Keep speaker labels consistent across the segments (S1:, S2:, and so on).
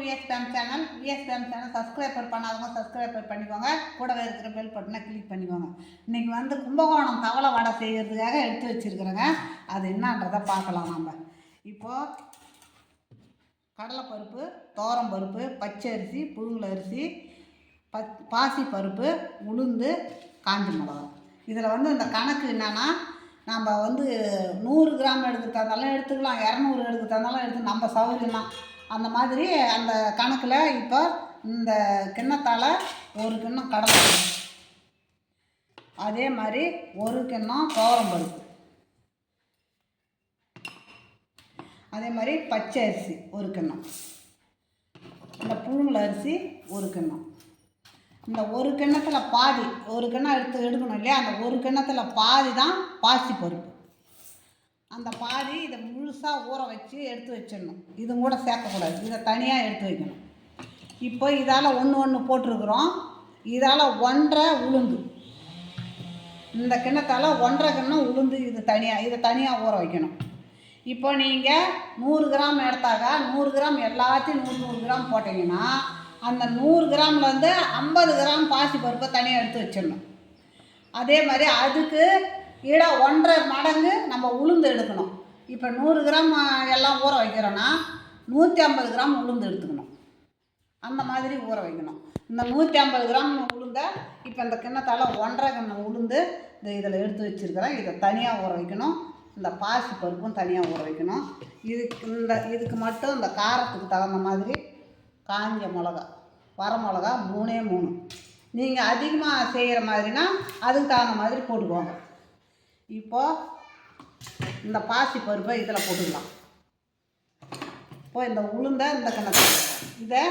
S1: Vs fame channel. VS fame channel subscriber பண்ணாதவங்க subscriber பண்ணிக்கோங்க. கூடவே இருக்கிற பெல் பட்டனை கிளிக் பண்ணிக்கோங்க. இன்றைக்கி வந்து கும்பகோணம் தவளை வடை செய்கிறதுக்காக எடுத்து வச்சுருக்குறேங்க. அது என்னன்றதை பார்க்கலாம். நம்ம இப்போது கடலைப்பருப்பு, துவரம்பருப்பு, பச்சை அரிசி, புழுங்கல் அரிசி, பாசிப்பருப்பு, உளுந்து, காஞ்சி மிளகா. இதில் வந்து இந்த கணக்கு என்னென்னா, நம்ம வந்து 100 கிராம் எடுக்கிறதா இருந்தாலும் எடுத்துக்கலாம், 200 எடுக்கிறதா இருந்தாலும் எடுத்து நம்ம சௌகரியம் தான். அந்த மாதிரி அந்த கணக்கில் இப்போ இந்த கிண்ணத்தால் ஒரு கிண்ணம் கடலை, அதே மாதிரி ஒரு கிண்ணம் துவரம்பருப்பு, அதே மாதிரி பச்சை அரிசி ஒரு கிண்ணம், இந்த புழுங்கல் அரிசி ஒரு கிண்ணம். இந்த ஒரு கிண்ணத்தில் பாதி, ஒரு கிண்ணம் எடுக்கணும் இல்லையா, அந்த ஒரு கிண்ணத்தில் பாதி தான் பாசிப்பருப்பு. அந்த பாதி இதை முழுசாக ஊற வச்சு எடுத்து வச்சிடணும். இதுவும் கூட சேர்க்கக்கூடாது, இதை தனியாக எடுத்து வைக்கணும். இப்போ இதால் ஒன்று போட்டிருக்குறோம். இதால் 1.5 உளுந்து, இந்த கிண்ணத்தால் 1.5 கிண்ணம் உளுந்து, இதை தனியாக ஊற வைக்கணும். இப்போ நீங்கள் 100 கிராம் எடுத்தாக்கா 100 கிராம் எல்லாத்தையும் 100 கிராம் போட்டிங்கன்னா அந்த 100 கிராம்லேருந்து 50 கிராம் பாசிப்பருப்பை தனியாக எடுத்து வச்சிடணும். அதே மாதிரி அதுக்கு 1.5 மடங்கு நம்ம உளுந்து எடுக்கணும். இப்போ 100 கிராம் எல்லாம் ஊற வைக்கிறோன்னா 150 கிராம் உளுந்து எடுத்துக்கணும். அந்த மாதிரி ஊற வைக்கணும். இந்த 150 கிராம் உளுந்தை இப்போ இந்த கிண்ணத்தால் 1.5 கிண்ணம் உளுந்து இதில் எடுத்து வச்சுருக்கிறேன். இதை தனியாக ஊற வைக்கணும். இந்த பாசிப்பருப்பும் தனியாக ஊற வைக்கணும். இதுக்கு மட்டும் இந்த காரத்துக்கு தகுந்த மாதிரி காஞ்ச மிளகா, வரமிளகா 3 நீங்கள் அதிகமாக செய்கிற மாதிரினா அதுக்கு தகுந்த மாதிரி போட்டுக்கோங்க. இப்போது இந்த பாசிப்பருப்பை இதில் போட்டுக்கலாம். இப்போது இந்த உளுந்தை இந்த கிண்ணத்தில் இதை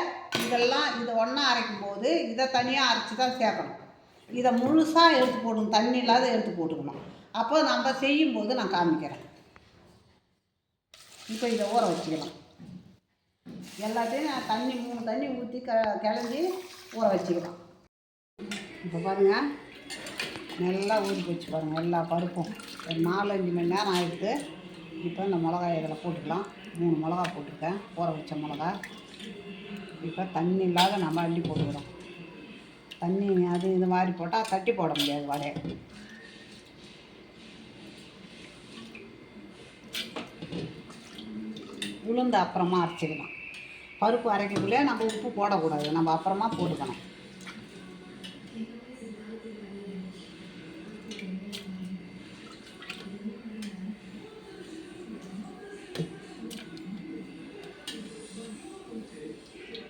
S1: ஒன்றா அரைக்கும் போது இதை தனியாக அரைச்சி தான் சேர்க்கணும். இதை முழுசாக எடுத்து போடணும், தண்ணி இல்லாத எடுத்து போட்டுக்கணும். அப்போ நம்ம செய்யும்போது நான் காமிக்கிறேன். இப்போ இதை ஊற வச்சுக்கலாம். எல்லாத்தையும் நான் 3 தண்ணி ஊற்றி கிளஞ்சி ஊற வச்சுக்கலாம். இப்போ பாருங்கள், நல்லா ஊறி போச்சு பாருங்கள். எல்லா பருப்பும் ஒரு 4-5 மணி நேரம் ஆகிடுது. இப்போ இந்த மிளகாய் இதில் போட்டுக்கலாம். 3 மிளகா போட்டிருக்கேன், ஊற வச்ச மிளகா. இப்போ தண்ணி இல்லாத நம்ம அள்ளி போட்டுக்கிறோம். தண்ணி இது மாதிரி போட்டால் தட்டி போட முடியாது வடையை. உளுந்து அப்புறமா அரைச்சிக்கலாம். பருப்பு அரைக்கக்குள்ளே நம்ம உப்பு போடக்கூடாது, நம்ம அப்புறமா போட்டுக்கணும்.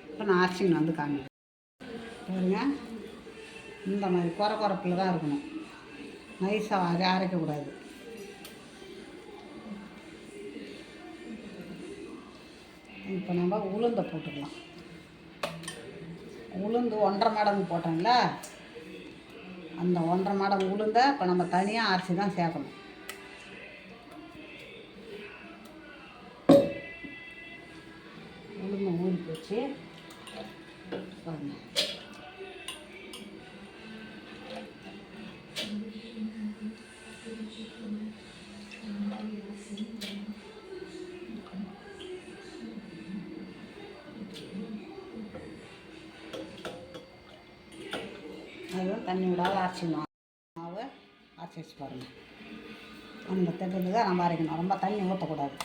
S1: இப்போ நான் அரைச்சின்னு வந்து காமிக்கிறேன் பாருங்க. இந்த மாதிரி குறப்பில் தான் இருக்கணும், நைஸாக அரைக்கக்கூடாது. இப்போ நம்ம உளுந்தை போட்டுக்கலாம். உளுந்து 1.5 மடங்கு போட்டோம்ல, அந்த 1.5 மடங்கு உளுந்தை இப்போ நம்ம தனியாக அரைச்சி தான் சேர்க்கணும். உளுந்து ஊறி போச்சு பாருங்க. அதுவும் தண்ணி விடாத அரைச்சிடணும். மாவு அரைச்சி வச்சு பாருங்கள். அந்த தட்டில் தான் நம்ம அரைக்கணும், ரொம்ப தண்ணி ஊற்றக்கூடாது.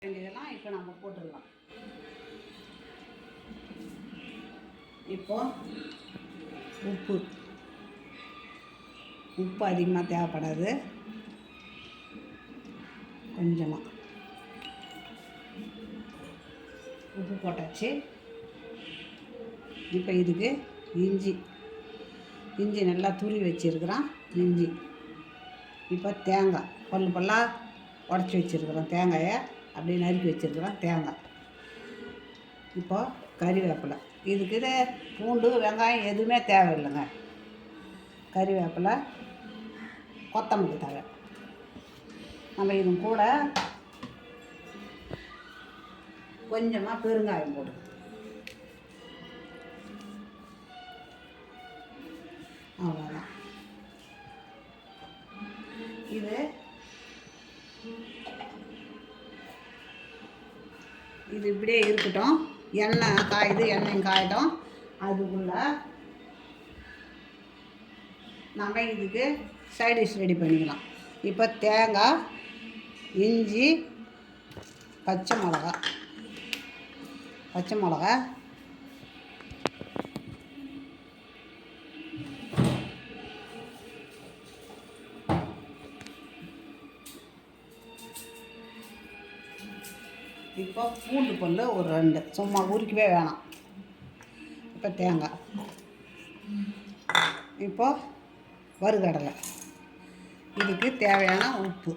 S1: இதெல்லாம் இப்போ நம்ம போட்டுடலாம். இப்போ உப்பு அதிகமாக தேவைப்படாது, கொஞ்சமாக உப்பு போட்டாச்சு. இப்போ இதுக்கு இஞ்சி நல்லா துருவி வச்சுருக்குறோம். இஞ்சி இப்போ தேங்காய் பல்லாக உடச்சி வச்சுருக்குறோம். தேங்காயை அப்படியே நறுக்கி வச்சுருக்குறோம். தேங்காய் இப்போ கறிவேப்பிலை, இதுக்கு இது பூண்டு வெங்காயம் எதுவுமே தேவையில்லைங்க. கறிவேப்பிலை, கொத்தமல்லி தழை. நம்ம இது கூட கொஞ்சமாக பெருங்காயம் போடு. அவ்வளோதான். இது இப்படியே இருக்கட்டும். எண்ணெய் காயுது, எண்ணெயும் காயிடும். அதுக்குள்ளே நம்ம இதுக்கு சைடிஷ் ரெடி பண்ணிக்கலாம். இப்போ தேங்காய், இஞ்சி, பச்சை மிளகா, இப்போ பூண்டு பல் ஒரு 2, சும்மா உரிக்கவே வேணாம். இப்போ தேங்காய், இப்போ வறுகடலை, இதுக்கு தேவையான உப்பு,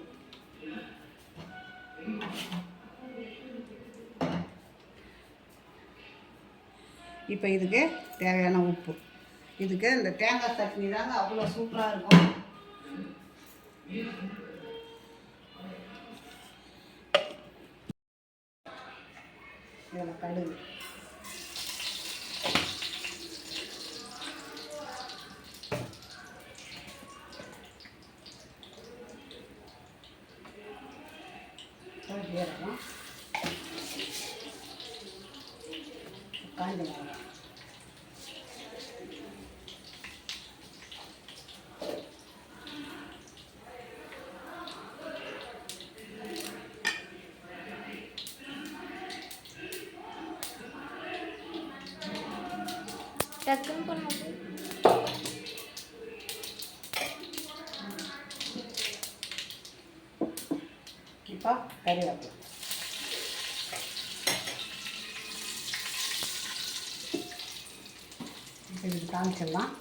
S1: இப்போ இதுக்கு தேவையான உப்பு. இதுக்கு இந்த தேங்காய் சட்னி தாங்க அவ்வளோ சூப்பராக இருக்கும். இதில் கடுகு, ஜீரகம், காஞ்ச மிளகாய்,
S2: டக்குன்னு பண்ணாது.
S1: இப்போ கறிவேப்பிலை, இதுக்கு காமிச்சிடலாம்.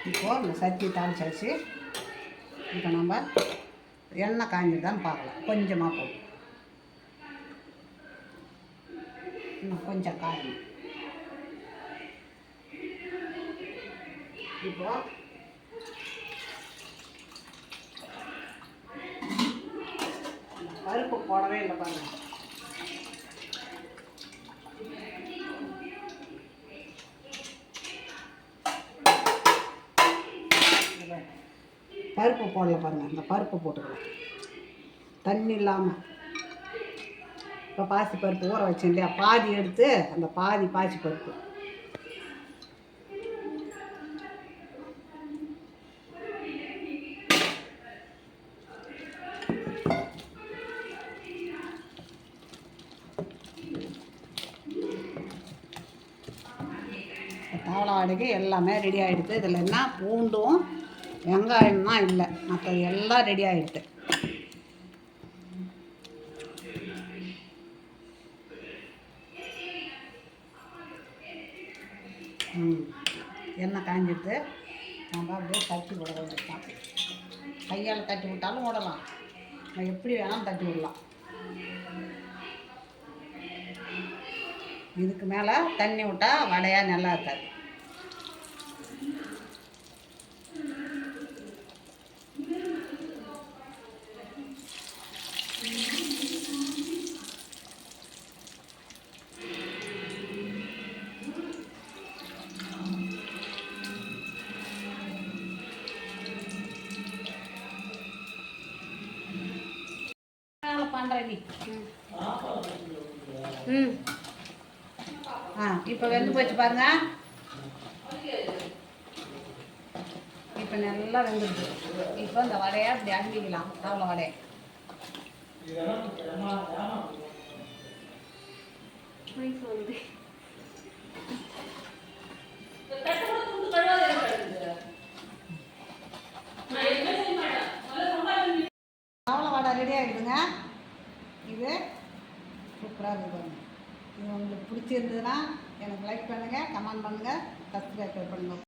S1: இப்போது இந்த சட்னி தாளிச்சாச்சு. இப்போ நம்ம எண்ணெய் காய்ஞ்சிருதான்னு பார்க்கலாம். கொஞ்சமாக போடும், இன்னும் கொஞ்சம் காயணும். இப்போ பருப்பு போடவே இல்லை பாருங்கள். பருப்பு போடல பாருங்கள். இந்த பருப்பு போட்டுக்கலாம் தண்ணி இல்லாமல். இப்போ பாசி பருப்பு ஊற வச்சேன் இல்லையா, பாதி எடுத்து அந்த பாதி பாசி பருப்பு தவளை வாடகைக்கு எல்லாமே ரெடி ஆகிடுது. இதில் என்ன பூண்டும் வெங்காயம் தான் இல்லை, மற்ற எல்லாம் ரெடி ஆகிடுது. எண்ணெய் காய்ஞ்சிடுது. நம்ம அப்படியே தட்டி விட வேண்டியதான். கையால் தட்டி விட்டாலும் விடலாம், நம்ம எப்படி வேணாலும் தட்டி விடலாம். இதுக்கு மேலே தண்ணி விட்டால் வடையாக நல்லா இருக்காது. பண்ணுறேன் நீ. இப்போ வெந்து போச்சு பாருங்க. இப்போ நல்லா வெந்துடுது. இப்போ இந்த வடையை இப்படி அண்டிக்கலாம். தவளை வடையை தவளை வடை ரெடி ஆகிடுதுங்க. இது சூப்பராக இருக்குது. இது உங்களுக்கு உங்களுக்கு பிடிச்சிருந்ததுன்னா எனக்கு லைக் பண்ணுங்கள், கமெண்ட் பண்ணுங்கள், சப்ஸ்கிரைப் பண்ணுங்கள்.